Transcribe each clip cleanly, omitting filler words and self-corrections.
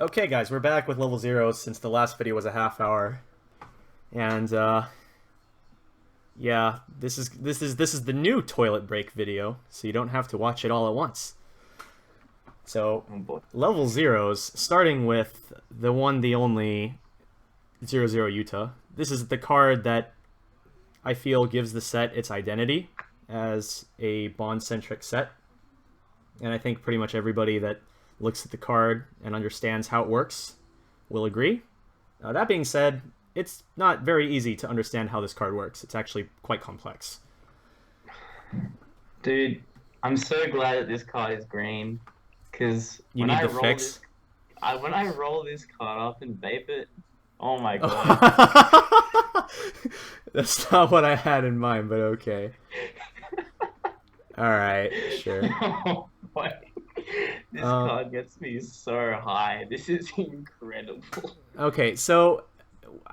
Okay, guys, we're back with level 0s since the last video was a half hour, and yeah, this is the new toilet break video, so you don't have to watch it all at once. So, Oh boy. level 0s, starting with the one, the only 00 Utah. This is the card that I feel gives the set its identity as a bond-centric set, and I think pretty much everybody that looks at the card and understands how it works will agree. That being said, it's not very easy to understand how this card works. It's actually quite complex. Dude, I'm so glad that this card is green, because You need the fix. when I roll this card up and vape it, oh my god. That's not what I had in mind, but okay. Alright, sure. Oh boy. This card gets me so high. This is incredible. Okay, so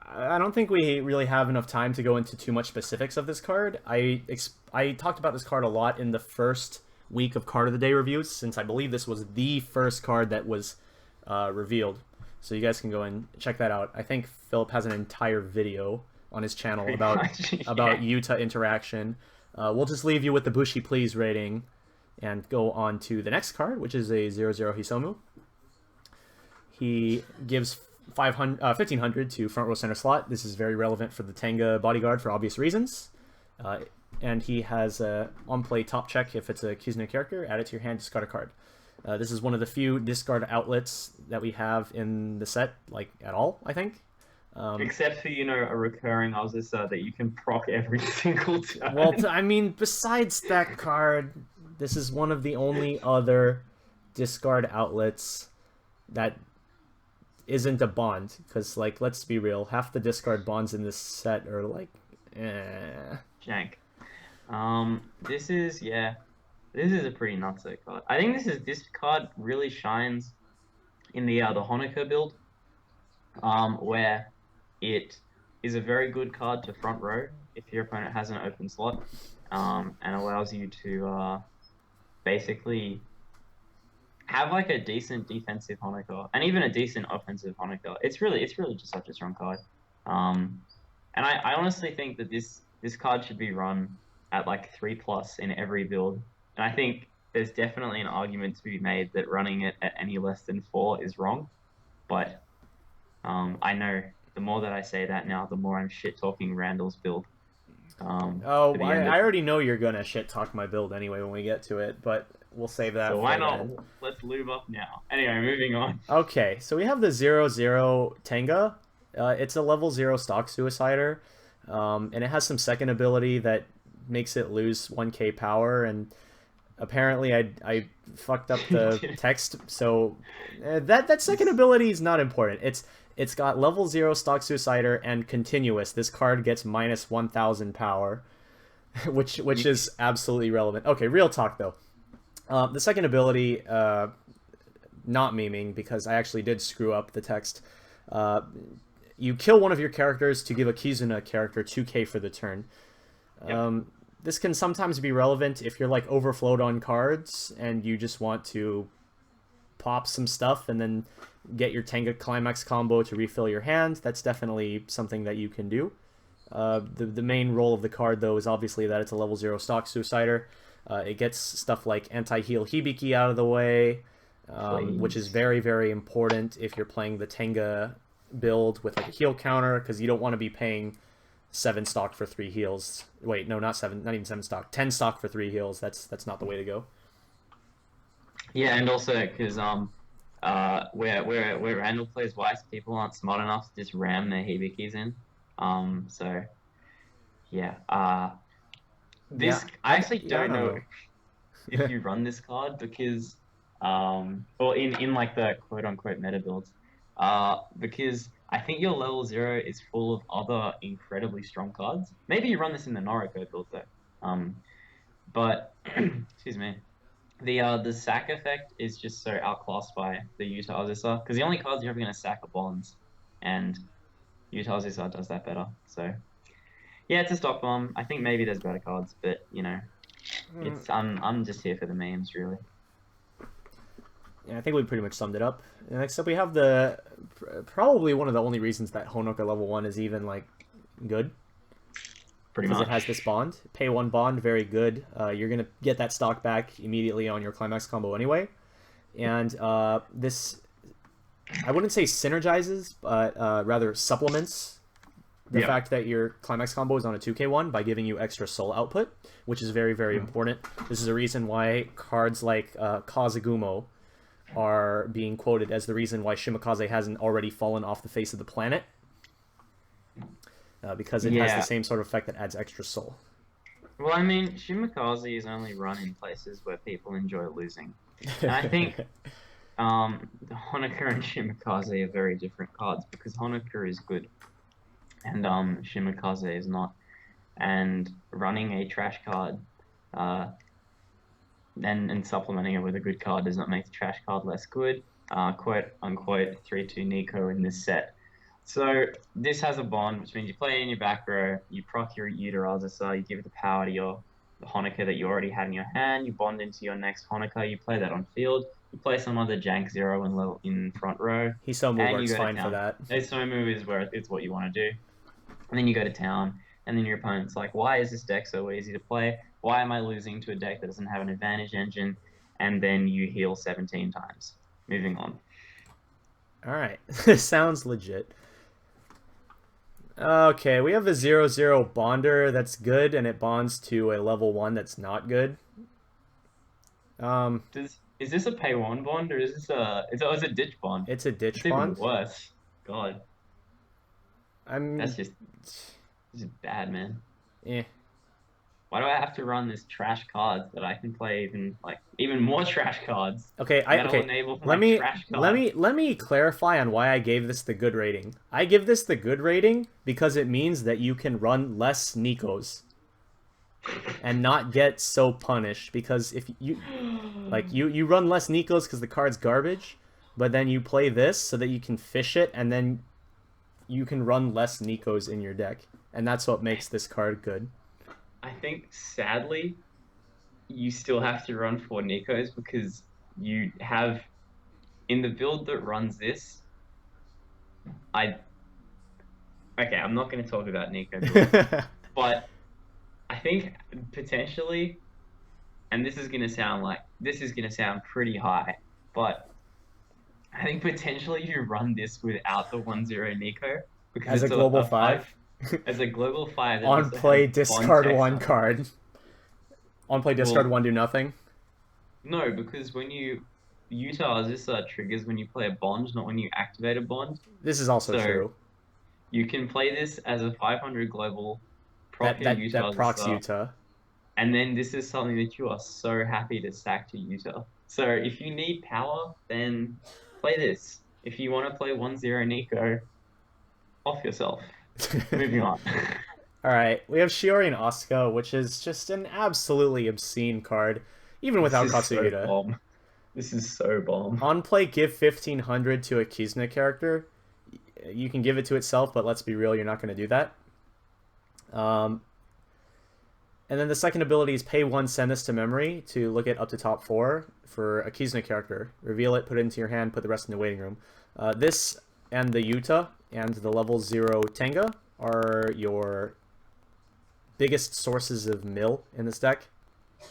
I don't think we really have enough time to go into too much specifics of this card. I talked about this card a lot in the first week of Card of the Day reviews, since I believe this was the first card that was revealed. So you guys can go and check that out. I think Phillip has an entire video on his channel about Utah interaction. We'll just leave you with the Bushi Please rating and go on to the next card, which is a 0/0 Hisomu. He gives 1500 to front row center slot. This is very relevant for the Tenga bodyguard for obvious reasons. And he has a on-play top check if it's a Kiznaiver character. Add it to your hand, discard a card. This is one of the few discard outlets that we have in the set, like, at all, I think. Except for, a recurring Ozisa that you can proc every single turn. Well, I mean, besides that card, this is one of the only other discard outlets that isn't a bond. Because, like, let's be real, half the discard bonds in this set are, like, Jank. This is a pretty nutso card. I think this card really shines in the Honoka build, where it is a very good card to front row if your opponent has an open slot, and allows you to basically have like a decent defensive Honoka and even a decent offensive Honoka. It's really just such a strong card. And I honestly think that this card should be run at like 3+ in every build. And I think there's definitely an argument to be made that running it at any less than 4 is wrong. But I know the more that I say that now, the more I'm shit talking Randall's build. I already know you're gonna shit talk my build anyway when we get to it, but we'll save that. So for why not? then. Let's lube up now. Anyway, moving on. Okay, so we have the 0/0 Tenga. It's a level 0 stock suicider, and it has some second ability that makes it lose 1k power, and apparently I fucked up the text, so that second ability is not important. It's got level 0 stock suicider and continuous. This card gets minus 1000 power, which is absolutely relevant. Okay, real talk though. The second ability, not memeing because I actually did screw up the text. You kill one of your characters to give a Kizuna character 2k for the turn. Yep. This can sometimes be relevant if you're like overflowed on cards and you just want to pop some stuff and then get your Tenga Climax combo to refill your hand. That's definitely something that you can do. The main role of the card, though, is obviously that it's a level 0 stock suicider. It gets stuff like anti-heal Hibiki out of the way, which is very, very important if you're playing the Tenga build with like a heal counter, because you don't want to be paying 7 stock for 3 heals. Wait, no, not 7, not even 7 stock. 10 stock for 3 heals. That's not the way to go. Yeah, and also because where Randall plays Weiss, people aren't smart enough to just ram their Hibikis in. So yeah. I actually don't know if you run this card because or in like the quote unquote meta builds. Because I think your level 0 is full of other incredibly strong cards. Maybe you run this in the Noriko build though. But excuse me. The sack effect is just so outclassed by the Utah Ozisa, because the only cards you're ever going to sack are bonds, and Utah Ozisa does that better. So yeah, it's a stock bomb. I think maybe there's better cards, but it's I'm just here for the memes really. And I think we pretty much summed it up. Next up, we have the probably one of the only reasons that Honoka level 1 is even like good. Pretty much. Because it has this bond. Pay 1 bond, very good. You're gonna get that stock back immediately on your climax combo anyway. And this, I wouldn't say synergizes, but rather supplements the fact that your climax combo is on a 2k one by giving you extra soul output, which is very, very important. This is a reason why cards like Kazugumo are being quoted as the reason why Shimakaze hasn't already fallen off the face of the planet. Because it has the same sort of effect that adds extra soul. Well, I mean, Shimakaze is only run in places where people enjoy losing. And I think Honoka and Shimakaze are very different cards, because Honoka is good and Shimakaze is not. And running a trash card and supplementing it with a good card does not make the trash card less good. Quote unquote 3/2 Nico in this set. So this has a bond, which means you play it in your back row, you proc your Utarazasa, you give it the power to your Honoka that you already had in your hand, you bond into your next Honoka, you play that on field, you play some other jank 0 in front row. Hisomu works fine for that. Hisomu is where it's what you want to do. And then you go to town, and then your opponent's like, why is this deck so easy to play? Why am I losing to a deck that doesn't have an advantage engine? And then you heal 17 times. Moving on. Alright, sounds legit. Okay, we have a 0/0 bonder that's good, and it bonds to a level 1 that's not good. Is this a pay 1 bond, or is this a ditch bond? It's a ditch it's bond. Even worse. God. That's just bad, man. Eh. Why do I have to run this trash cards that I can play even more trash cards? Okay, let me clarify on why I gave this the good rating. I give this the good rating because it means that you can run less Nikos and not get so punished, because if you run less Nikos because the card's garbage, but then you play this so that you can fish it, and then you can run less Nikos in your deck, and that's what makes this card good. I think, sadly, you still have to run 4 Nikos, because you have, in the build that runs this, I'm not going to talk about Nico builds, but I think potentially, and this is going to sound pretty high, but I think potentially you run this without the 1/0 Nico, because as a global 5. As a global 5. On play, discard 1 card. On play, discard 1, do nothing. No, because when you this triggers when you play a bond, not when you activate a bond. This is also true. You can play this as a 500 global proc that procs Utah. And then this is something that you are so happy to stack to Utah. So if you need power, then play this. If you want to play 1/0 Nico, off yourself. Moving on. Alright, we have Shiori and Asuka, which is just an absolutely obscene card, even without Katsuhita. This is so bomb. On play, give 1500 to a Kizna character. You can give it to itself, but let's be real, you're not going to do that. And then the second ability is pay 1, send this to memory to look at up to top 4 for a Kizna character. Reveal it, put it into your hand, put the rest in the waiting room. This and the Yuta and the level 0 Tenga are your biggest sources of mill in this deck.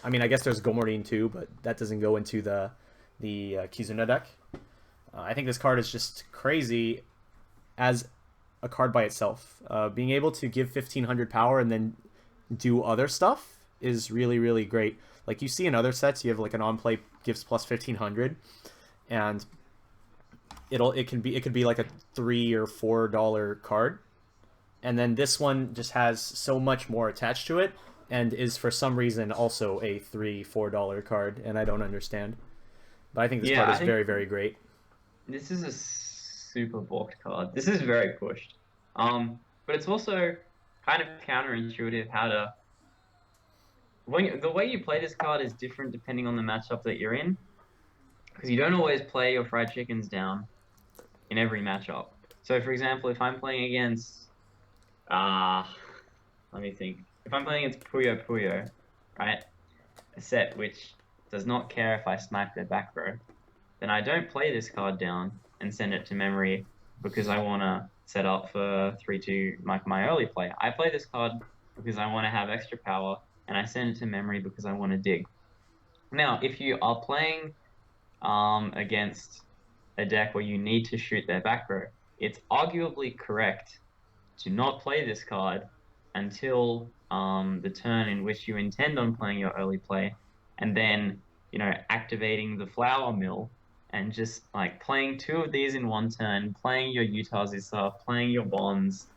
I mean, I guess there's Gomorine too, but that doesn't go into the Kizuna deck. I think this card is just crazy as a card by itself. Being able to give 1500 power and then do other stuff is really, really great. Like you see in other sets, you have like an on-play gives plus 1500, and it could be like a $3 or $4 card, and then this one just has so much more attached to it, and is for some reason also a $3-4 card, and I don't understand. But I think this card is very, very great. This is a super blocked card. This is very pushed. But it's also kind of counterintuitive how to. The way you play this card is different depending on the matchup that you're in, because you don't always play your fried chickens down in every matchup. So, for example, if I'm playing against, let me think. If I'm playing against Puyo Puyo, right, a set which does not care if I smack their back row, then I don't play this card down and send it to memory because I want to set up for 3-2 my early play. I play this card because I want to have extra power, and I send it to memory because I want to dig. Now, if you are playing against a deck where you need to shoot their back row, it's arguably correct to not play this card until the turn in which you intend on playing your early play, and then activating the flower mill and just like playing 2 of these in one turn, playing your Lv0s, playing your bonds,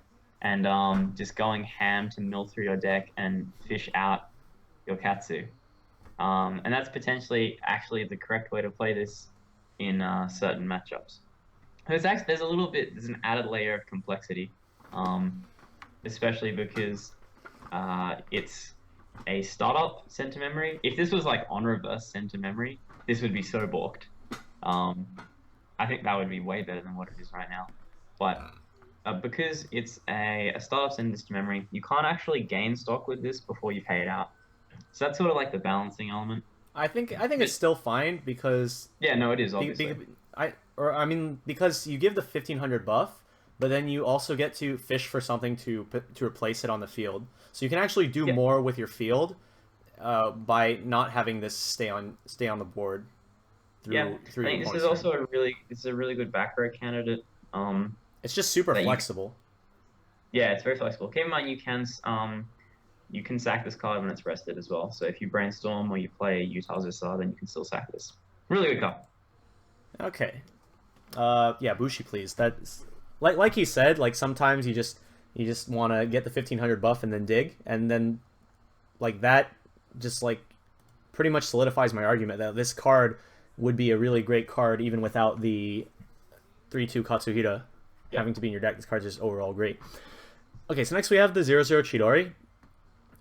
and just going ham to mill through your deck and fish out your Katsu. And that's potentially actually the correct way to play this in certain matchups. There's an added layer of complexity, especially because it's a startup sent to memory. If this was like on reverse sent to memory, this would be so balked. I think that would be way better than what it is right now. But because it's a startup sent this to memory, you can't actually gain stock with this before you pay it out. So that's sort of like the balancing element. I think it's still fine because yeah, no, it is obviously. Because you give the 1500 buff, but then you also get to fish for something to replace it on the field. So you can actually do more with your field by not having this stay on the board. I think this is also a really good back row candidate. It's just super flexible. Yeah, it's very flexible. Keep in mind you can sack this card when it's rested as well. So if you brainstorm or you play Lv0s, then you can still sack this. Really good card. Okay. Yeah, Bushi, please. That's like he said. Like sometimes you just want to get the 1500 buff and then dig, and then like that just like pretty much solidifies my argument that this card would be a really great card even without the 3-2 Katsuhira having to be in your deck. This card's just overall great. Okay, so next we have the 0-0 Chidori.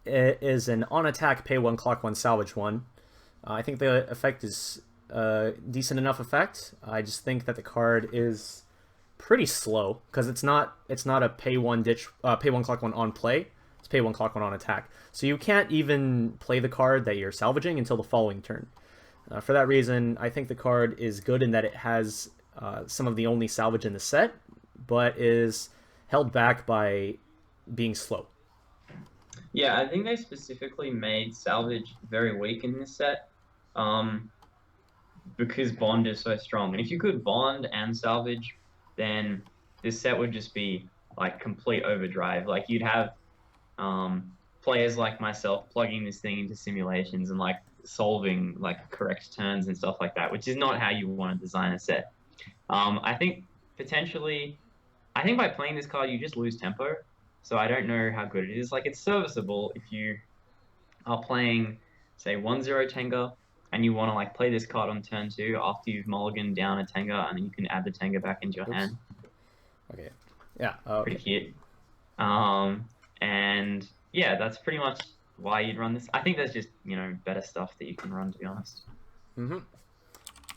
It is an on attack pay 1 clock 1 salvage 1. I think the effect is decent enough effect. I just think that the card is pretty slow because it's not a pay 1 clock 1 on play. It's pay 1 clock 1 on attack. So you can't even play the card that you're salvaging until the following turn. For that reason, I think the card is good in that it has some of the only salvage in the set, but is held back by being slow. Yeah, I think they specifically made salvage very weak in this set because bond is so strong. And if you could bond and salvage, then this set would just be like complete overdrive. Like you'd have players like myself plugging this thing into simulations and like solving like correct turns and stuff like that, which is not how you want to design a set. I think by playing this card, you just lose tempo. So I don't know how good it is. Like it's serviceable if you are playing, say, 1-0 Tenga, and you want to like play this card on turn 2 after you've mulliganed down a Tenga, and then you can add the Tenga back into your hand. Okay. Yeah. Pretty cute. And yeah, that's pretty much why you'd run this. I think there's just better stuff that you can run, to be honest.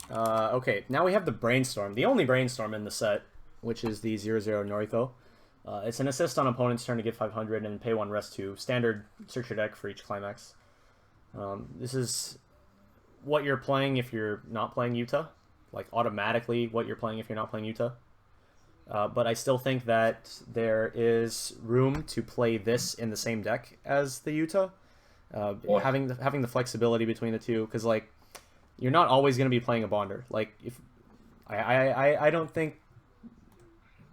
Okay, now we have the Brainstorm, the only Brainstorm in the set, which is the 0-0 Noriko. It's an assist on opponent's turn to get 500 and pay 1 rest 2. Standard search your deck for each climax. This is what you're playing if you're not playing Yuta. Like automatically what you're playing if you're not playing Yuta. But I still think that there is room to play this in the same deck as the Yuta. Having the flexibility between the two, because like you're not always going to be playing a Bonder. Like if I don't think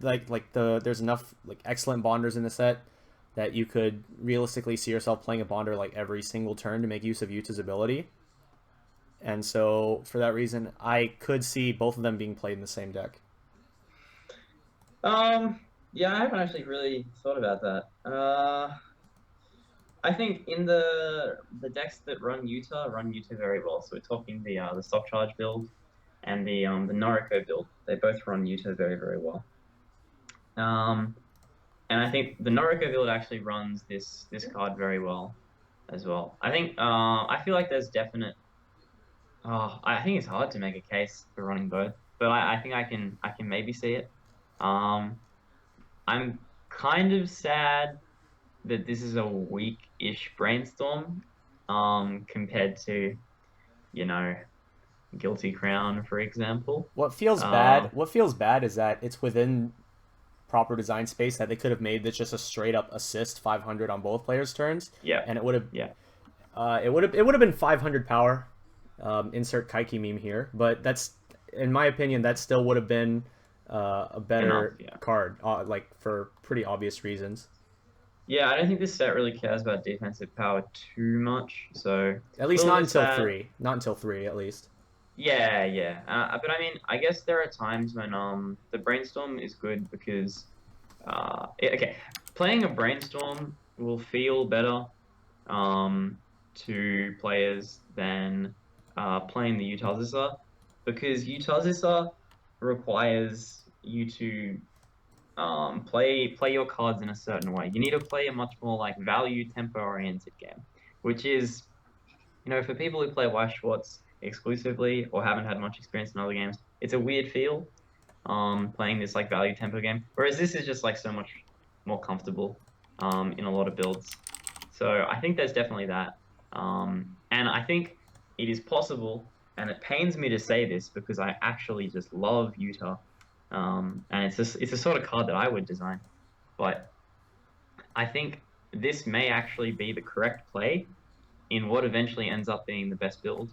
there's enough like excellent Bonders in the set that you could realistically see yourself playing a Bonder like every single turn to make use of Yuta's ability. And so for that reason, I could see both of them being played in the same deck. Yeah, I haven't actually really thought about that. I think in the decks that run Yuta very well. So we're talking the stock charge build and the Noriko build. They both run Yuta very, very well. And I think the Noriko build actually runs this card very well as well. I think I feel like there's definite. I think it's hard to make a case for running both, but I think I can maybe see it. I'm kind of sad that this is a weak-ish Brainstorm compared to, Guilty Crown, for example. What feels bad? What feels bad is that it's within proper design space that they could have made this just a straight up assist 500 on both players' turns. Yeah. And it would have. Yeah. It would have been 500 power. Insert Kaiki meme here, but that's, in my opinion, that still would have been a better card, like for pretty obvious reasons. Yeah, I don't think this set really cares about defensive power too much. So at least not until 3. Not until 3, at least. Yeah, yeah. But I mean, I guess there are times when the brainstorm is good because okay, playing a brainstorm will feel better to players than playing the Lv0s, because Lv0s requires you to play your cards in a certain way. You need to play a much more like value tempo oriented game, which is, for people who play Weiss Schwarz exclusively or haven't had much experience in other games, it's a weird feel playing this like value tempo game, whereas this is just like so much more comfortable in a lot of builds. So I think there's definitely that, and I think it is possible, and it pains me to say this because I actually just love Utah, and it's a sort of card that I would design, but I think this may actually be the correct play in what eventually ends up being the best build,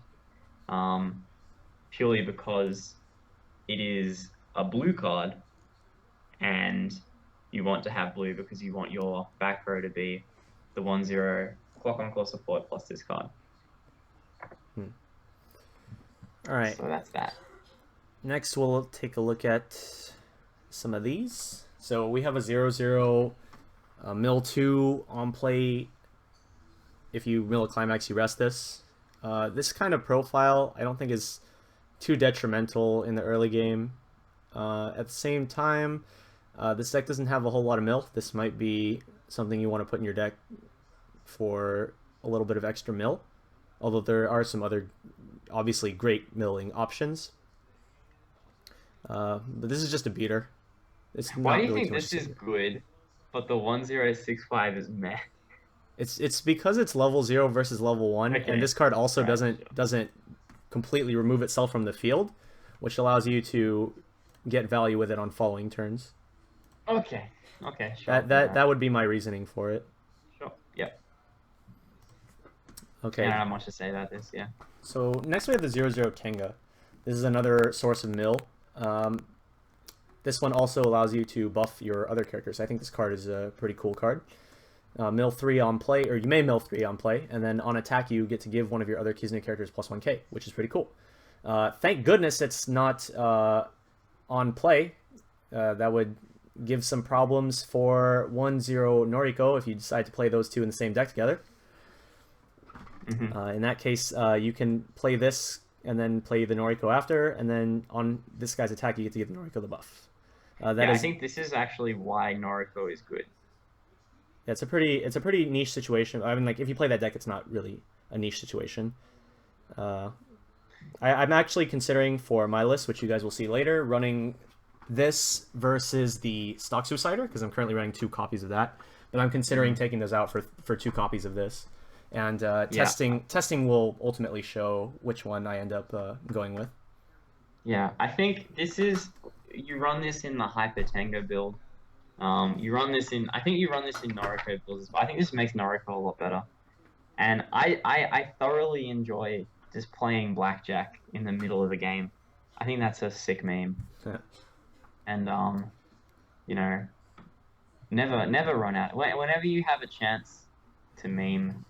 purely because it is a blue card, and you want to have blue because you want your back row to be the 1/0 clock on claw support plus this card. All right. So that's that. Next, we'll take a look at some of these. So we have a 0/0 mill 2 on play. If you mill a climax, you rest this. This kind of profile I don't think is too detrimental in the early game. At the same time, this deck doesn't have a whole lot of mill. This might be something you want to put in your deck for a little bit of extra mill, although there are some other obviously great milling options. But this is just a beater. Why do you think this is good, but the 1065 is meh? It's because it's level 0 versus level 1, okay. And this card also doesn't completely remove itself from the field, which allows you to get value with it on following turns. Okay. Okay. Sure. That would be my reasoning for it. Sure. Yeah. Okay. I don't have much to say about this. Yeah. So next we have the 0/0 Tenga. This is another source of mill. This one also allows you to buff your other characters. I think this card is a pretty cool card. Mill 3 on play, or you may mill 3 on play, and then on attack you get to give one of your other Kiznaiver characters plus 1k, which is pretty cool. Thank goodness it's not on play. That would give some problems for 1/0 Noriko if you decide to play those two in the same deck together. Mm-hmm. In that case, you can play this and then play the Noriko after, and then on this guy's attack you get to give the Noriko the buff. I think this is actually why Noriko is good. It's a pretty niche situation. I mean, like, if you play that deck, it's not really a niche situation. I'm actually considering for my list, which you guys will see later, running this versus the stock Suicider, because I'm currently running 2 copies of that. But I'm considering taking those out for 2 copies of this. And testing will ultimately show which one I end up going with. Yeah, I think you run this in the Hyper Tango build. You run this in Noriko builds, but I think this makes Noriko a lot better. And I thoroughly enjoy just playing blackjack in the middle of the game. I think that's a sick meme. Yeah. And never run out. Whenever you have a chance to meme,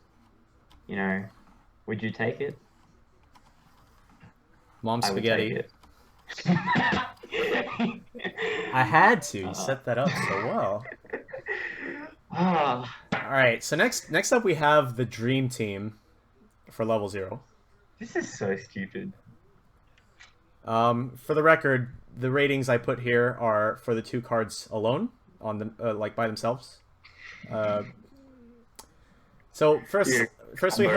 would you take it? Mom spaghetti. I had to. You set that up so well. All right. So next up we have the Dream Team for level 0. This is so stupid. For the record, the ratings I put here are for the 2 cards alone on them, like by themselves. So first we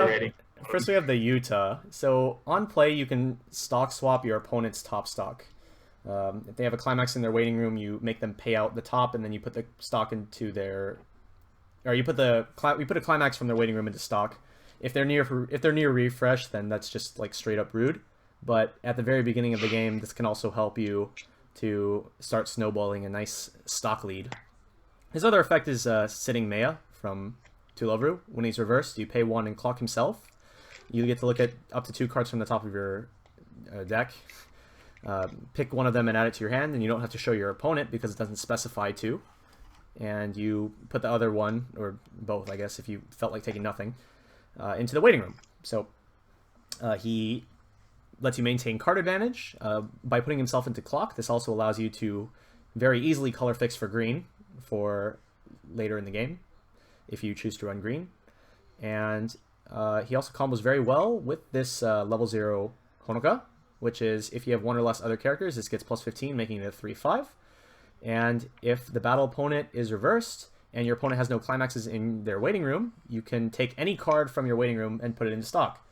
have the Utah. So on play you can stock swap your opponent's top stock. If they have a climax in their waiting room, you make them pay out the top, and then you put the stock into their, or you put a climax from their waiting room into stock. If they're near refresh, then that's just like straight up rude. but at the very beginning of the game, this can also help you to start snowballing a nice stock lead. His other effect is sitting Maya from Tulovru. When he's reversed, you pay 1 and clock himself. You get to look at up to 2 cards from the top of your deck. Pick one of them and add it to your hand, and you don't have to show your opponent because it doesn't specify 2. And you put the other one, or both, I guess, if you felt like taking nothing, into the waiting room. So he lets you maintain card advantage by putting himself into clock. This also allows you to very easily color fix for green for later in the game if you choose to run green. And he also combos very well with this level 0 Honoka, which is if you have 1 or less other characters, this gets plus 15, making it a 3/5. And if the battle opponent is reversed and your opponent has no climaxes in their waiting room, you can take any card from your waiting room and put it into stock.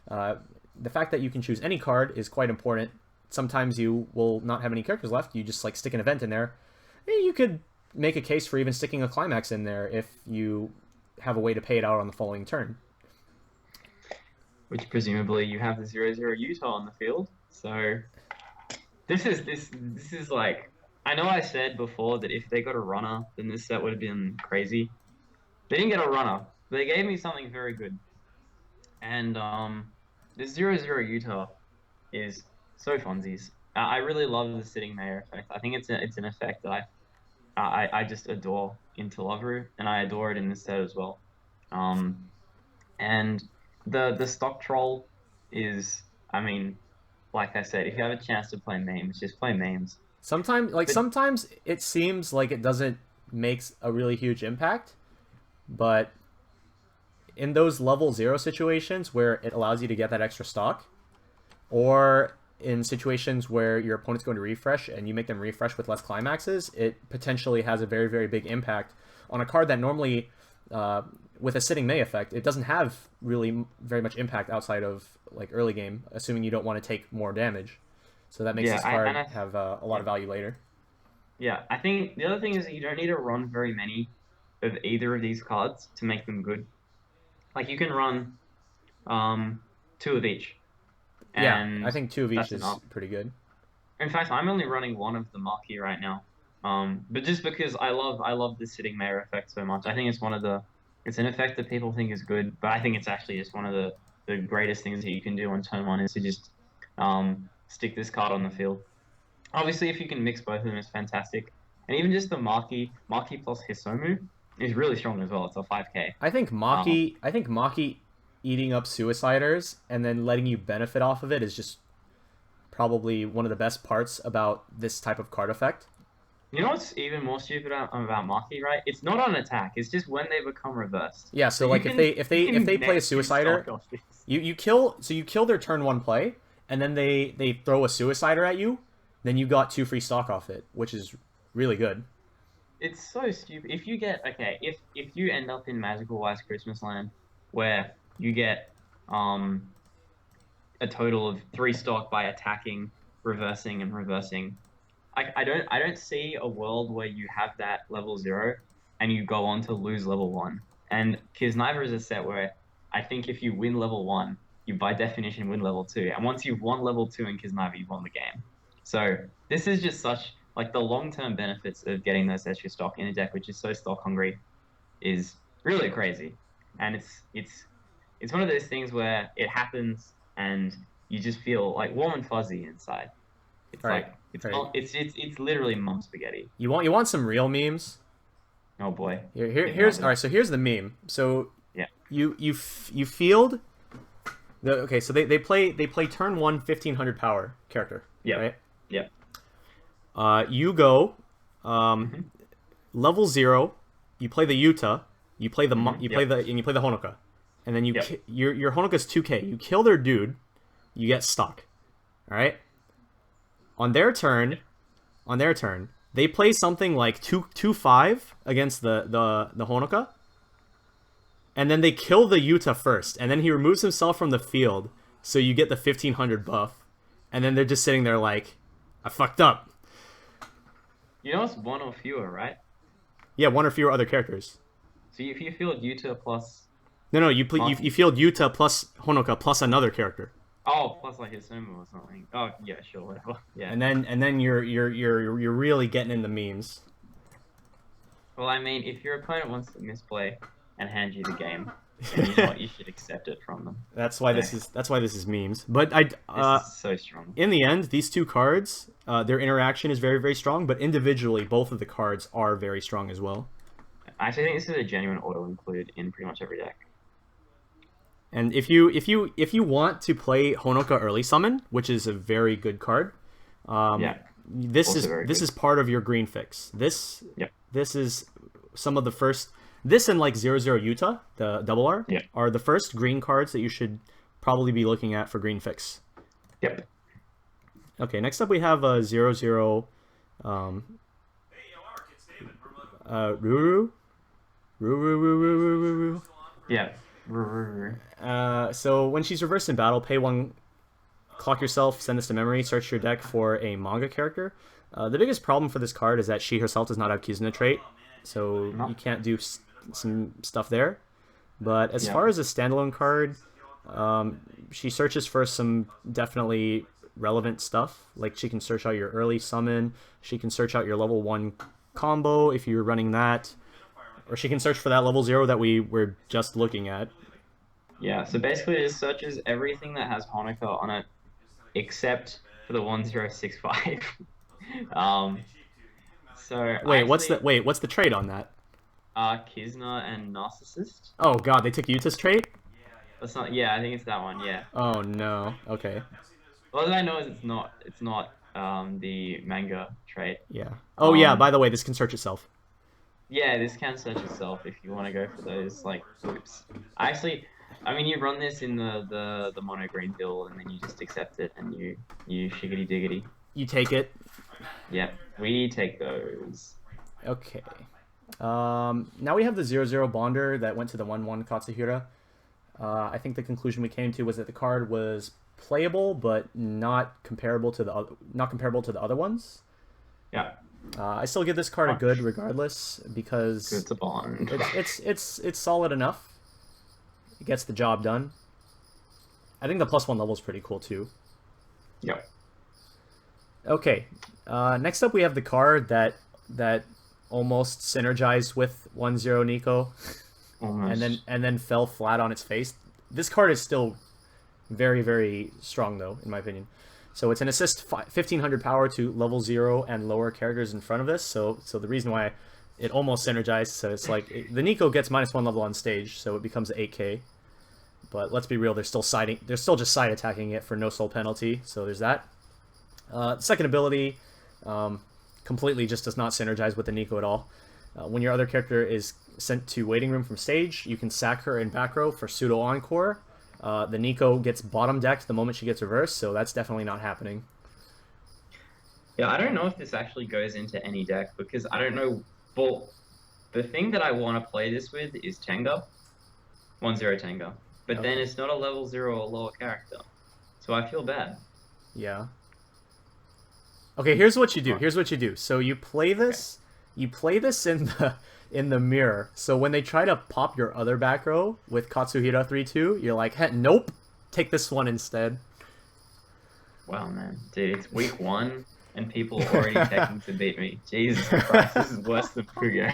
The fact that you can choose any card is quite important. Sometimes you will not have any characters left. You just like stick an event in there. You could make a case for even sticking a climax in there if you have a way to pay it out on the following turn. Which presumably you have the 0/0 Utah on the field. So this is like, I know I said before that if they got a runner, then this set would have been crazy. They didn't get a runner. They gave me something very good. And this 0/0 Utah is so funsies. I really love the sitting mayor effect. I think it's an effect that I just adore in Tulovru, and I adore it in this set as well. And the stock troll is, I mean, like I said, if you have a chance to play memes, just play memes. Sometimes it seems like it doesn't make a really huge impact, but in those level 0 situations where it allows you to get that extra stock, or in situations where your opponent's going to refresh and you make them refresh with less climaxes, it potentially has a very, very big impact on a card that normally, with a sitting May effect, it doesn't have really very much impact outside of like early game, assuming you don't want to take more damage. So that makes this card have a lot of value later. Yeah, I think the other thing is that you don't need to run very many of either of these cards to make them good. Like, you can run 2 of each. And I think 2 of each is pretty good. In fact, I'm only running 1 of the Marquee right now. But just because I love the sitting mayor effect so much. I think it's an effect that people think is good, but I think it's actually just one of the greatest things that you can do on turn 1 is to just stick this card on the field. Obviously, if you can mix both of them, it's fantastic. And even just the Marquee plus Hisomu is really strong as well. It's a 5k. I think Maki eating up Suiciders and then letting you benefit off of it is just probably one of the best parts about this type of card effect. You know what's even more stupid about Maki, right? It's not on attack. It's just when they become reversed. Yeah, so like if they play a Suicider, you kill their turn 1 play, and then they throw a Suicider at you, then you got 2 free stock off it, which is really good. It's so stupid. If you get if you end up in Magical Weiss Christmas Land, where you get a total of 3 stock by attacking, reversing, and reversing. I don't see a world where you have that level 0 and you go on to lose level 1. And Kiznaiver is a set where I think if you win level 1, you by definition win level 2. And once you've won level 2 in Kiznaiver, you've won the game. So this is just such, like, the long-term benefits of getting those extra stock in a deck which is so stock hungry is really crazy. And it's one of those things where it happens and you just feel like warm and fuzzy inside. It's it's literally mom spaghetti. You want some real memes? Oh boy. Here's all right. So here's the meme. So yeah, you field. So they play turn 1 1500 power character. Yeah. Right. Yeah. You go level 0. You play the Utah. You play the and you play the Honoka, and then your Honoka's 2k. You kill their dude. You get stock. All right. On their turn, they play something like 2/5 against the Honoka, and then they kill the Utah first, and then he removes himself from the field, so you get the 1500 buff, and then they're just sitting there like, I fucked up. You know it's 1 or fewer, right? Yeah, 1 or fewer other characters. So if you field Utah plus... No, you field Utah plus Honoka plus another character. Oh, plus like his sumo or something. Oh yeah, sure, whatever. Yeah. And then you're really getting in the memes. Well, I mean, if your opponent wants to misplay and hand you the game, then you know what, you should accept it from them. That's why So, this is memes. But this is so strong. in the end, these two cards, their interaction is very, very strong, but individually, both of the cards are very strong as well. I actually think this is a genuine auto include in pretty much every deck. And if you want to play Honoka early summon, which is a very good card, Yeah. this Also is part of your green fix. Yep. This is some of the first. This and like 0/0 Utah, the double R, Yeah. are the first green cards that you should probably be looking at for green fix. Yep. Okay, next up we have a 0/0 Ruru. Ruru. Yeah. So when she's reversed in battle, pay one, clock yourself, send this to memory, search your deck for a manga character. The biggest problem for this card is that she herself does not have Kizuna trait, so you can't do some stuff there. But as far as a standalone card, she searches for some definitely relevant stuff. Like she can search out your early summon, she can search out your level 1 combo if you're running that, or she can search for that level 0 that we were just looking at. Yeah, so basically it searches everything that has Honoka on it, except for the 1065. So what's the trait on that? Kizna and Narcissist. Oh god, they took Yuta's trait? That's not. Yeah, I think it's that one. Yeah. Oh no. Okay. All that I know is it's not the manga trait. Yeah. Oh yeah. By the way, this can search itself. Yeah, this can search itself if you want to go for those like oops. Actually, I mean you run this in the mono green build and then you just accept it and you shiggity diggity. You take it. Yep, we take those. Okay. Now we have the 0/0 Bonder that went to the 1/1 Katsuhira. I think the conclusion we came to was that the card was playable, but not comparable to the other ones. Yeah. I still give this card a good regardless because it's a bond. It's solid enough. It gets the job done. I think the +1 level is pretty cool too. Yep. Okay. Next up we have the card that almost synergized with 1/0 Nico. Almost. and then fell flat on its face. This card is still very, very strong though, in my opinion. So it's an assist 1500 power to level 0 and lower characters in front of this. So the reason why it almost synergized, so it's like the Nico gets -1 level on stage, so it becomes 8k. But let's be real, they're still just side attacking it for no soul penalty. So there's that. Second ability completely just does not synergize with the Nico at all. When your other character is sent to waiting room from stage, you can sack her in back row for pseudo encore. The Nico gets bottom decked the moment she gets reversed, so that's definitely not happening. Yeah, I don't know if this actually goes into any deck because I don't know. Well, the thing that I want to play this with is Tenga, 1/0 Tenga, but then it's not a level 0 or lower character, so I feel bad. Yeah. Okay, here's what you do. So you play this. Okay. You play this in the mirror. So when they try to pop your other back row with Katsuhira 3/2, you're like, hey, nope, take this one instead. Wow, man, dude, it's week 1 and people are already checking to beat me. Jesus Christ, this is worse than Fugo.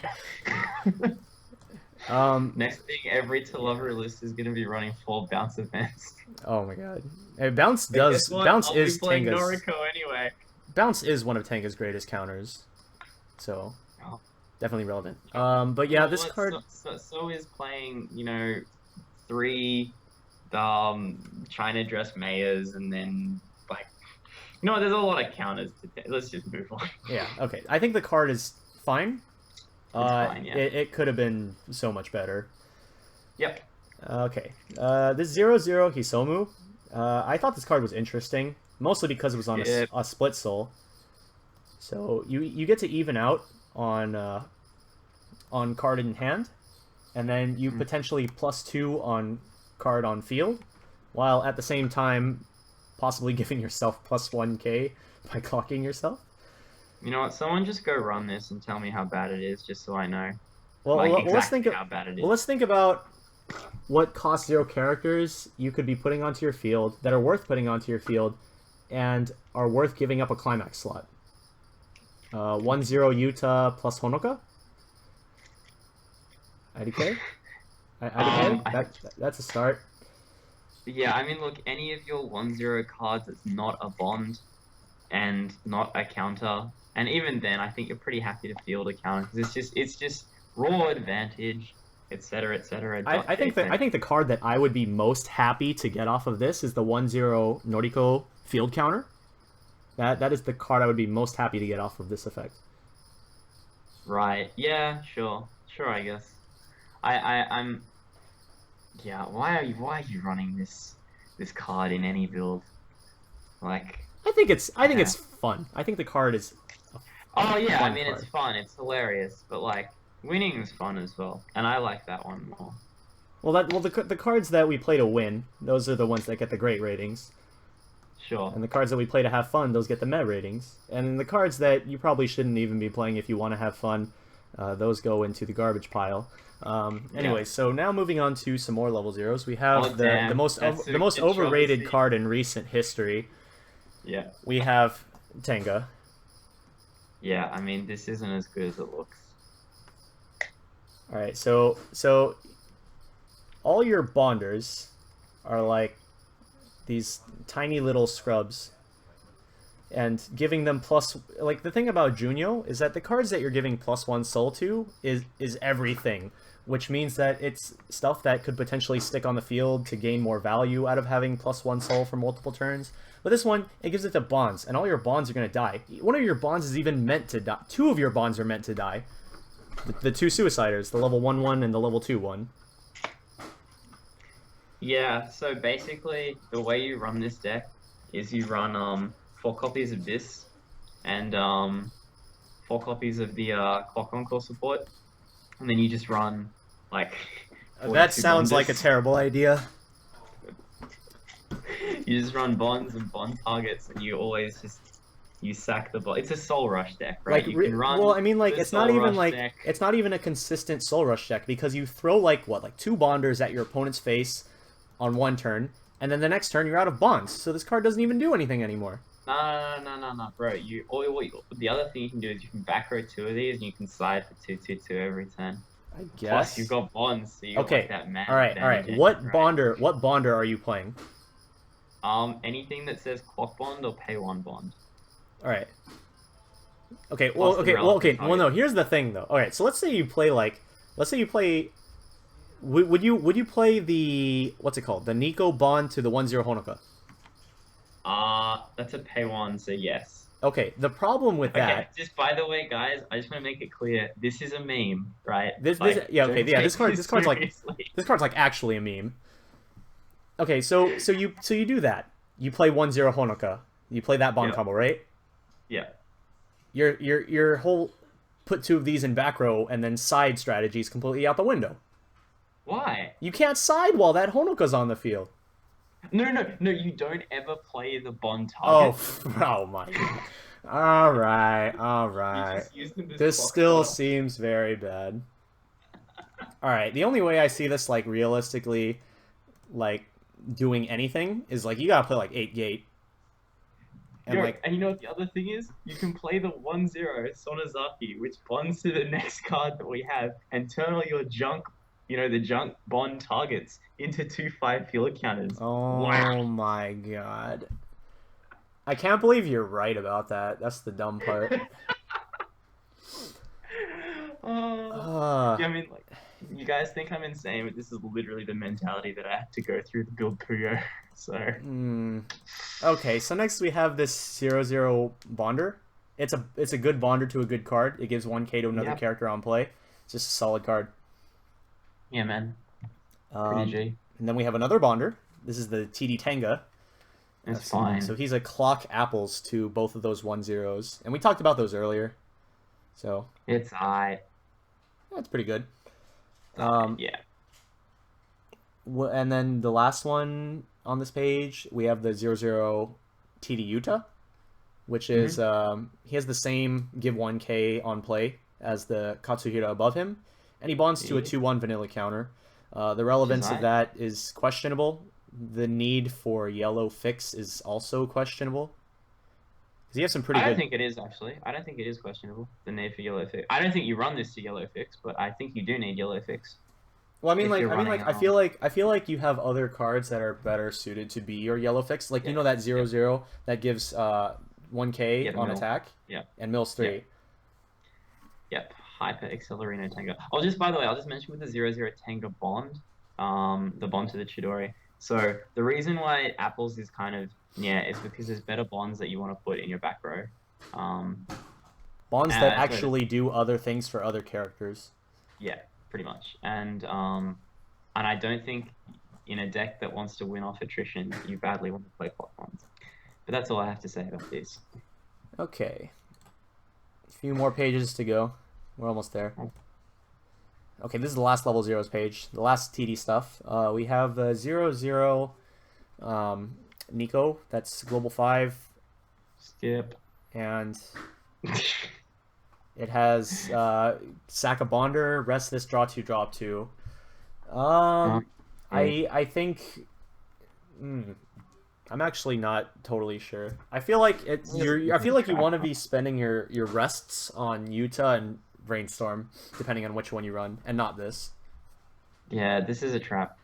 Next thing, every Telever list is gonna be running 4 bounce events. Oh my god, hey, bounce is Tenga's. Noriko anyway. Bounce is one of Tenga's greatest counters, so definitely relevant. But yeah, this card. So is playing, 3 China dress mayors and then there's a lot of counters today. Let's just move on. Yeah. Okay. I think the card is fine. It's fine, yeah. It could have been so much better. Yep. Okay. This 0/0 Hisomu. I thought this card was interesting, mostly because it was on a split soul. So you get to even out on card in hand, and then you potentially +2 on card on field, while at the same time possibly giving yourself +1k by clocking yourself. You know what? Someone just go run this and tell me how bad it is, just so I know. Well, let's think how bad it is. Well, let's think about what cost 0 characters you could be putting onto your field that are worth putting onto your field and are worth giving up a climax slot. 1/0 Utah plus Honoka. IDK? IDK? That's a start. Yeah, I mean, look, any of your 1/0 cards that's not a bond and not a counter, and even then, I think you're pretty happy to field a counter because it's just raw advantage, etc., etc. I think the card that I would be most happy to get off of this is the 1/0 Nordico field counter. That is the card I would be most happy to get off of this effect. Right. Yeah. Sure. I guess. I'm. Yeah. Why are you running this card in any build? Like. I think it's fun. I think the card is. Oh yeah, I mean card. It's fun. It's hilarious, but like winning is fun as well, and I like that one more. Well, the cards that we play to win, those are the ones that get the great ratings. Sure. And the cards that we play to have fun, those get the meh ratings. And the cards that you probably shouldn't even be playing if you want to have fun, those go into the garbage pile. Anyway, so now moving on to some more level 0s, we have the most overrated card in recent history. Yeah. We have Tenga. Yeah, I mean this isn't as good as it looks. All right, so all your bonders are like these tiny little scrubs, and giving them plus, like, the thing about Junio is that the cards that you're giving +1 soul to is everything, which means that it's stuff that could potentially stick on the field to gain more value out of having +1 soul for multiple turns. But this one, it gives it to bonds, and all your bonds are going to die. One of your bonds is even meant to die. 2 of your bonds are meant to die. The 2 Suiciders, the level 1/1 and the level 2/1. Yeah, so basically the way you run this deck is you run 4 copies of this and 4 copies of the Clock Encore support, and then you just run like. That sounds like a terrible idea. You just run bonds and bond targets, and you always you sack the bond. It's a Soul Rush deck, right? Like, well, I mean, like, it's not even a consistent Soul Rush deck, because you throw like 2 bonders at your opponent's face on one turn, and then the next turn you're out of bonds, so this card doesn't even do anything anymore. No, bro. The other thing you can do is you can back row 2 of these, and you can side for 2/2/2 every turn. I guess. Plus you've got bonds, so you got like that mad. All right. What bonder are you playing? Anything that says clock bond or pay 1 bond. All right. Okay. Well, no. Here's the thing, though. All right. So let's say you play Would you play the, what's it called? The Nico bond to the 1/0 Honoka? That's a pay 1, so yes. Okay. The problem with that. Just by the way, guys, I just want to make it clear. This is a meme, right? This card's like actually a meme. Okay, so you do that. You play 1/0 Honoka. You play that bond combo, right? Yeah. Your whole put 2 of these in back row and then side strategy is completely out the window. Why? You can't side while that Honoka's on the field. No, you don't ever play the bond target. Oh my god. Alright. This still seems very bad. Alright, the only way I see this, like, realistically, like, doing anything is, like, you gotta play, like, 8 gate. And you know what the other thing is? You can play the 1/0 Sonozaki, which bonds to the next card that we have, and turn all your junk, the junk bond targets into 2/5 field counters. Oh wow. My god. I can't believe you're right about that. That's the dumb part. Yeah, I mean, like, you guys think I'm insane, but this is literally the mentality that I have to go through to build Puyo. So. Okay, so next we have this 0/0 bonder. It's a good bonder to a good card. It gives 1k to another character on play. It's just a solid card. Yeah, man. Pretty G. And then we have another bonder. This is the TD Tenga. It's fine. So he's a clock apples to both of those 1/0s. And we talked about those earlier. So. It's alright. That's pretty good. Yeah. And then the last one on this page, we have the 0/0 TD Utah, which is, he has the same give 1k on play as the Katsuhira above him, and he bonds to a 2/1 vanilla counter. The relevance of Kiznaiver? that is questionable. The need for yellow fix is also questionable. Because you have some pretty I don't good. think it is actually. I don't think it is questionable, the need for yellow fix. I don't think you run this to yellow fix, but I think you do need yellow fix Well, if you're running I feel like you have other cards that are better suited to be your yellow fix. Like yeah, you know that yeah, 0/0 that gives 1k yeah, the on mill. attack Yeah. and mills Yeah. 3. Yep, Hyper Accelerino Tenga. By the way, I'll just mention with the 0/0 Tenga bond, the bond to the Chidori. So the reason why Apples is kind of, yeah, is because there's better bonds that you want to put in your back row. Um, Bonds that so actually do other things for other characters. yeah, pretty much. And I don't think in a deck that wants to win off attrition, you badly want to play pot bonds. But that's all I have to say about this. Okay. A few more pages to go. We're almost there. Okay, this is the last level zeros page. The last TD stuff. We have the 0/0 Nico. That's Global 5. Skip. And it has sack a bonder, rest this, draw 2, drop 2. I think I'm actually not totally sure. I feel like I feel like you want to be spending your rests on Utah and Brainstorm, depending on which one you run, and not this. Yeah, this is a trap.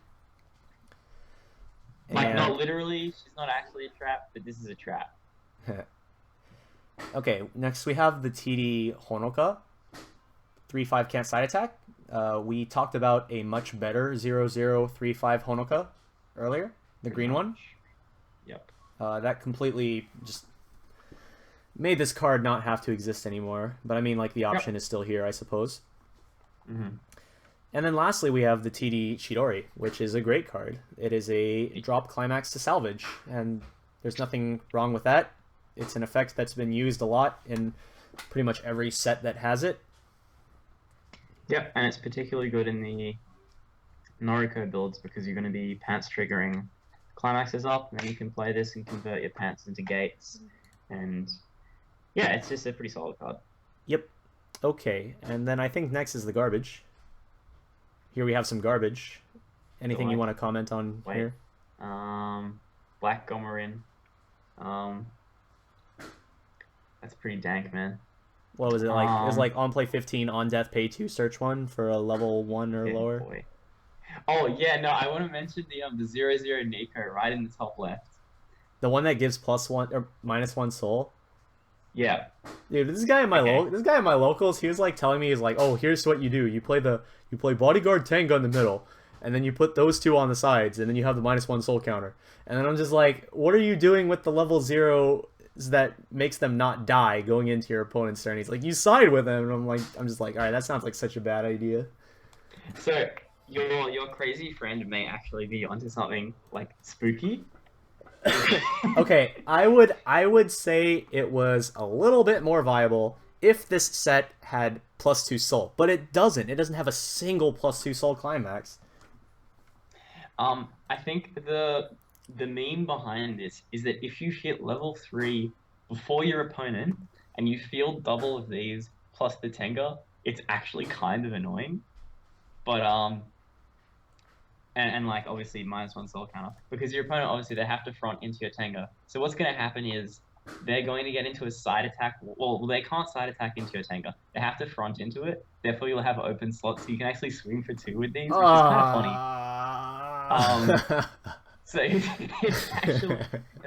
Like, not literally, she's not actually a trap, but this is a trap. Okay, next we have the TD Honoka. 3/5 can't side attack. We talked about a much better 0/0 3/5 Honoka earlier, the green one. Yep. That completely just made this card not have to exist anymore. But I mean, like, the option is still here, I suppose. Mm-hmm. And then lastly, we have the TD Chidori, which is a great card. It is a drop climax to salvage, and there's nothing wrong with that. It's an effect that's been used a lot in pretty much every set that has it. Yep, and it's particularly good in the Noriko builds because you're going to be pants triggering climaxes up, and then you can play this and convert your pants into gates. And yeah, it's just a pretty solid card. Yep. Okay, and then I think next is the garbage. Here we have some garbage. Anything you want to comment on here? Black Gomerin. That's pretty dank, man. What was it like? It was like on play 15, on death, pay 2, search 1 for a level 1 or lower. Boy. Oh yeah, no, I want to mention the 0/0 Nico right in the top left. The one that gives +1 or -1 soul. Yeah. Dude, this guy in my locals, he was like telling me, he's like, oh, here's what you do. You play bodyguard Tenga in the middle, and then you put those 2 on the sides, and then you have the -1 soul counter. And then I'm just like, what are you doing with the level 0 that makes them not die going into your opponent's turn? He's like, you side with them, and I'm just like, all right, that sounds like such a bad idea. So your crazy friend may actually be onto something like spooky. Okay, I would say it was a little bit more viable if this set had +2 soul, but it doesn't. It doesn't have a single +2 soul climax. I think the meme behind this is that if you hit level 3 before your opponent and you field double of these plus the Tenga, it's actually kind of annoying. But and like obviously -1 soul counter, because your opponent obviously they have to front into your Tenga. So what's going to happen is they're going to get into a side attack. Well, they can't side attack into your Tenga. They have to front into it. Therefore, you'll have open slots, so you can actually swing for 2 with these, which is kind of funny. So it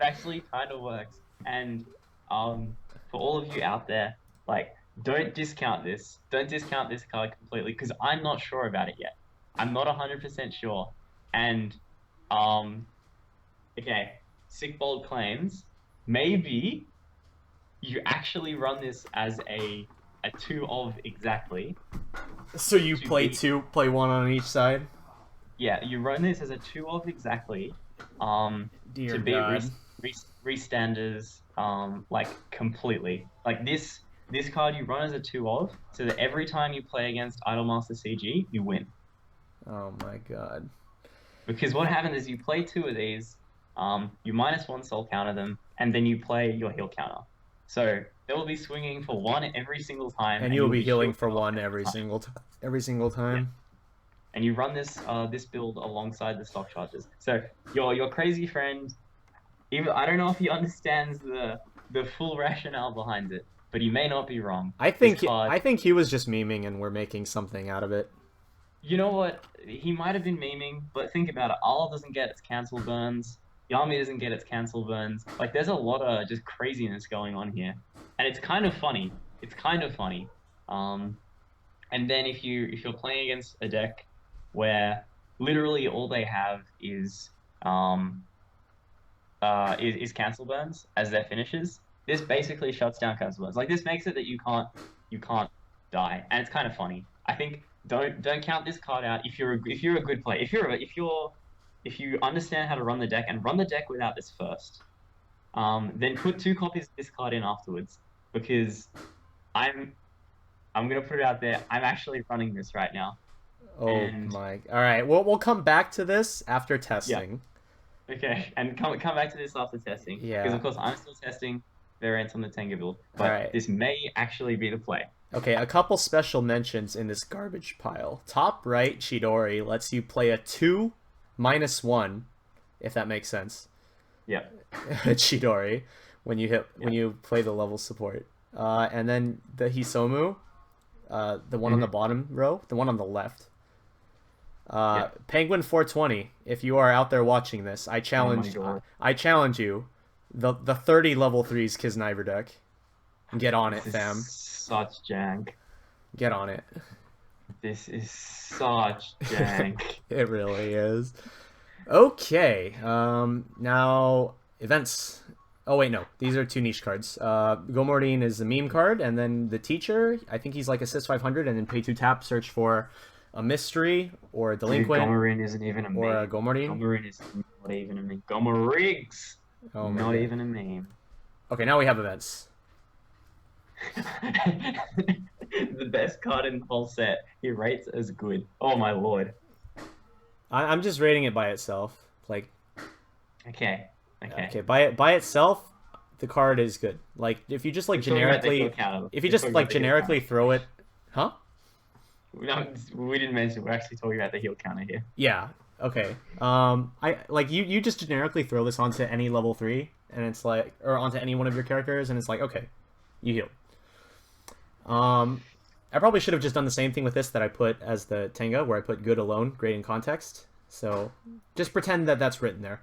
actually kind of works. And for all of you out there, like, don't discount this. Don't discount this card completely, because I'm not sure about it yet. I'm not 100% sure. And, okay, Sick Bold claims, maybe you actually run this as a 2 of exactly. So you play 1 on each side? Yeah, you run this as a 2 of exactly. Dear to beat God. restanders, like, completely. Like, this card you run as a 2 of, so that every time you play against Idolmaster CG, you win. Oh my God. Because what happens is you play 2 of these, you -1 soul counter them, and then you play your heal counter. So they will be swinging for 1 every single time, and you'll be healing for 1 every single time. and you run this build alongside the stock charges. So your crazy friend, even I don't know if he understands the full rationale behind it, but he may not be wrong. I This think card, I think he was just memeing, and we're making something out of it. you know what? He might have been memeing, but think about it. Arl doesn't get its cancel burns. Yami doesn't get its cancel burns. Like, there's a lot of just craziness going on here, and it's kind of funny. It's kind of funny. Um, and then if you're playing against a deck where literally all they have is cancel burns as their finishes, this basically shuts down cancel burns. Like, this makes it that you can't die, and it's kind of funny. I think don't count this card out if you're a good player. If you understand how to run the deck and run the deck without this first, then put 2 copies of this card in afterwards, because I'm gonna put it out there. I'm actually running this right now. Oh And my! All right, we'll come back to this after testing. okay, and come back to this after testing. Yeah. Because of course I'm still testing variants on the Tenga build, but Alright. this may actually be the play. Okay, a couple special mentions in this garbage pile. Top right, Chidori lets you play a 2 -1, if that makes sense. Yeah. Chidori, when you play the level support. And then the Hisomu, the one on the bottom row, the one on the left. Penguin 420, if you are out there watching this, I challenge you, the 30 level 3s Kiznaiver deck. Get on it, fam. Such jank. Get on it. This is such jank. It really is. Okay, now events. Oh wait, no, these are 2 niche cards. Gomordine is the meme card, and then the teacher, I think he's like assist 500, and then pay 2 tap, search for a mystery or a delinquent. Dude, Gomorin isn't even a meme. Or a Gomordine. Gomorin is not even a meme. Gomorigs. Oh, not even a meme. Okay, now we have events. The best card in the whole set. He rates as good. Oh my lord. I'm just rating it by itself. Like. Okay. Okay. By itself, the card is good. Like if you just like generically, if you just like generically throw it, huh? No, we didn't mention we're actually talking about the heal counter here. Yeah. Okay. I like you just generically throw this onto any level 3, and it's like, or onto any one of your characters, and it's like, okay, you heal. I probably should have just done the same thing with this that I put as the Tenga, where I put good alone, great in context. So just pretend that that's written there.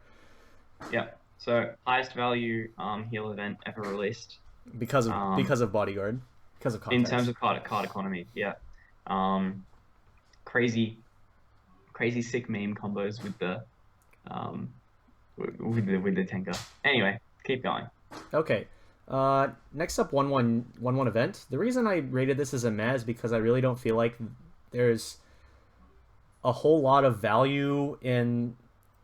Yeah. So highest value heal event ever released. Because of bodyguard, because of context. In terms of card economy, yeah. Crazy sick meme combos with the Tenga. Anyway, keep going. Okay. Next up, 1-1 event. The reason I rated this as a meh is because I really don't feel like there's a whole lot of value in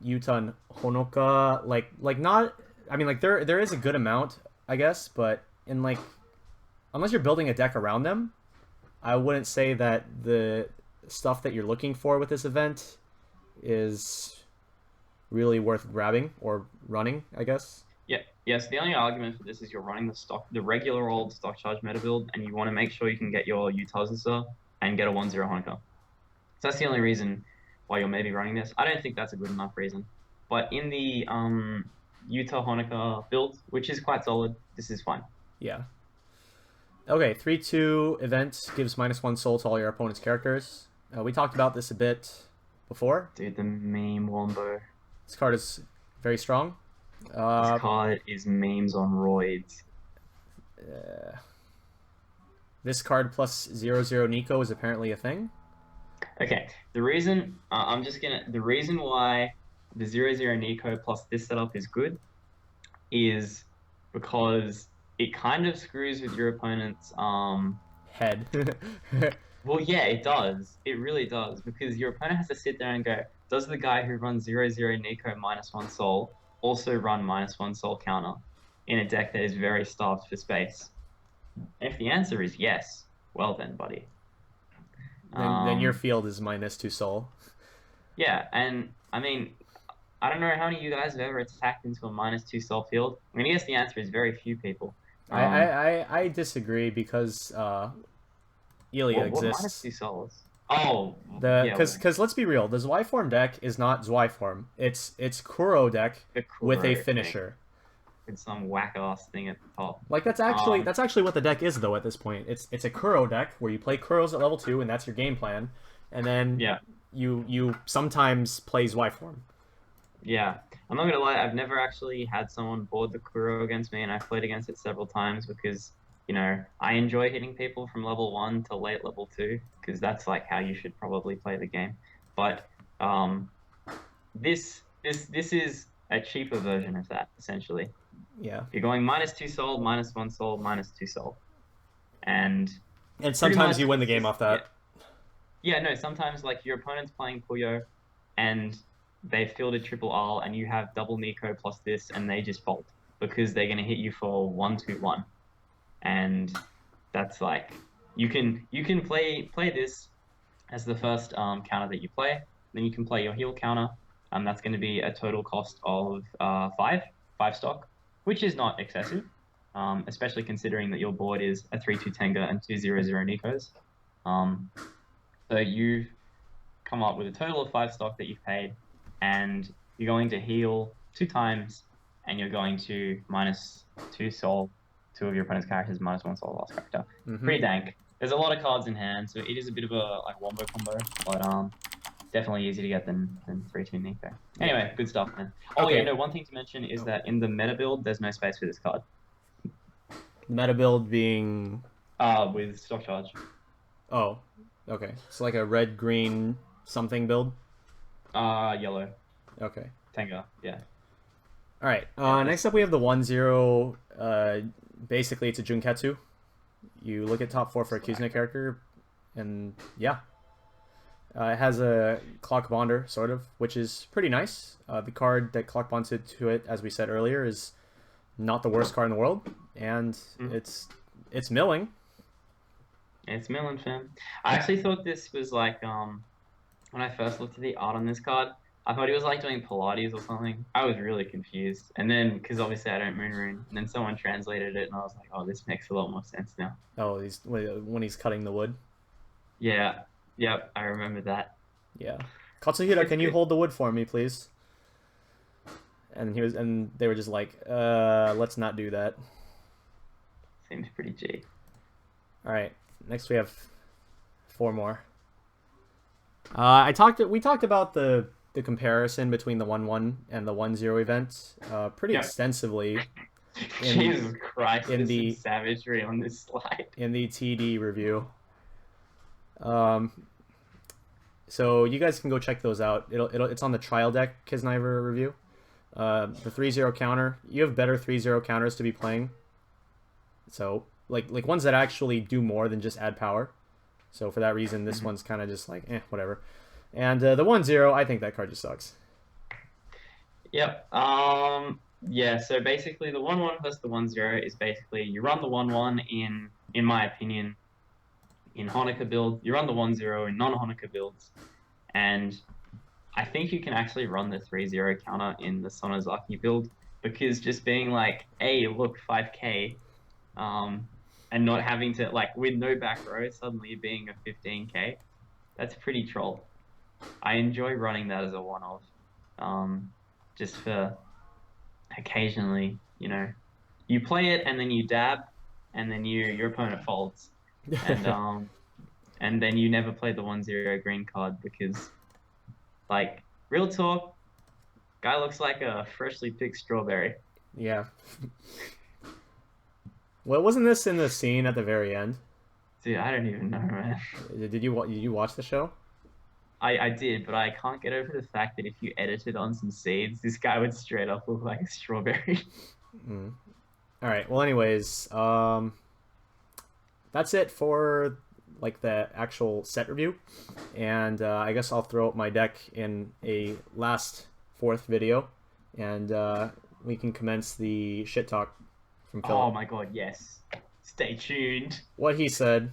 Yuta and Honoka. Like not. I mean, like there is a good amount, I guess, but in like, unless you're building a deck around them, I wouldn't say that the stuff that you're looking for with this event is really worth grabbing or running, I guess. Yeah. Yes. The only argument for this is you're running the regular old stock charge meta build, and you want to make sure you can get your Lv0s and get a 1-0 Honoka. So that's the only reason why you're maybe running this. I don't think that's a good enough reason. But in the Yuta Honoka build, which is quite solid, this is fine. Yeah. Okay, 3-2 event gives -1 soul to all your opponent's characters. We talked about this a bit before. Dude, the meme wombo. This card is very strong. This card is memes on roids. This card plus 0-0 Nico is apparently a thing. Okay, the reason the reason why the 0-0 Nico plus this setup is good is because it kind of screws with your opponent's head. Well, yeah, it does. It really does, because your opponent has to sit there and go, does the guy who runs 0-0 Nico -1 soul also run -1 soul counter in a deck that is very starved for space? And if the answer is yes, well then, buddy. Then your field is -2 soul. Yeah, and I mean, I don't know how many of you guys have ever attacked into a -2 soul field. I mean, I guess the answer is very few people. I disagree because Ilya exists. What -2 souls? Oh, yeah, Because let's be real, the Zweiform deck is not Zweiform. It's Kuro deck the with a Kuro thing finisher. with some whack ass thing at the top. Like that's actually what the deck is though at this point. It's a Kuro deck where you play Kuros at level 2 and that's your game plan, and then Yeah, you sometimes play Zweiform. yeah. I'm not gonna lie, I've never actually had someone board the Kuro against me, and I've played against it several times because, you know, I enjoy hitting people from level 1 to late level 2, because that's like how you should probably play the game. But this is a cheaper version of that, essentially. Yeah. You're going -2 soul, -1 soul, -2 soul. And sometimes you win the game off that. Yeah, no, sometimes like your opponent's playing Puyo and they fielded triple R and you have double Nico plus this and they just fold because they're gonna hit you for 1-2-1. And that's like you can play this as the first counter that you play. Then you can play your heal counter. That's going to be a total cost of 5 stock, which is not excessive, especially considering that your board is a 3-2 Tenga and 2-0-0 Nikos. So you've come up with a total of 5 stock that you've paid, and you're going to heal 2 times, and you're going to -2 soul 2 of your opponent's characters, -1 soul last character. Pretty dank. There's a lot of cards in hand, so it is a bit of a like wombo combo, but definitely easier to get than 3-2 Nico. Anyway, good stuff, man. Oh okay. Yeah, no, one thing to mention is that in the meta build, there's no space for this card. Meta build being with stock charge. Oh, okay. It's like a red green something build. Yellow. Okay. Tenga, yeah. All right. Next up, we have the 1-0. Basically, it's a Junketsu. You look at top 4 for a Kiznaiver character, and yeah. It has a Clock Bonder, sort of, which is pretty nice. The card that Clock Bonds to it, as we said earlier, is not the worst card in the world, and it's milling. It's milling, fam. I actually thought this was like, when I first looked at the art on this card, I thought he was like doing Pilates or something. I was really confused. And then, because obviously I don't Moon Rune, and then someone translated it, and I was like, oh, this makes a lot more sense now. Oh, when he's cutting the wood? Yeah. Yep, I remember that. Yeah. Katsuhira, can you hold the wood for me, please? And they were just like, let's not do that. Seems pretty G. Alright, next we have 4 more. We talked about the comparison between the 1-1 and the 1-0 events pretty extensively. Jesus Christ, there's some savagery on this slide. In the TD review. So you guys can go check those out. It's on the trial deck Kiznaiver review. The 3-0 counter. You have better 3-0 counters to be playing. So like ones that actually do more than just add power. So for that reason, this one's kind of just like whatever. And the 1-0, I think that card just sucks. Yep. Yeah. So basically, the 1-1 versus the 1-0 is basically you run the 1-1 in my opinion. In Honoka build, you run the 1-0 in non-Honoka builds, and I think you can actually run the 3-0 counter in the Sonozaki build, because just being like, hey, look, 5k, and not having to, like, with no back row, suddenly being a 15k, that's pretty troll. I enjoy running that as a one-off, just for occasionally, you know, you play it and then you dab, and then your opponent folds. And then you never play the 1-0 green card because, like, real talk, guy looks like a freshly picked strawberry. Yeah. Well, wasn't this in the scene at the very end? Dude, I don't even know, man. Did you watch the show? I did, but I can't get over the fact that if you edited on some seeds, this guy would straight up look like a strawberry. All right. Well, anyways, that's it for like the actual set review, and I guess I'll throw up my deck in a last 4th video, and we can commence the shit talk from Phillip. Oh my god, yes. Stay tuned. What he said.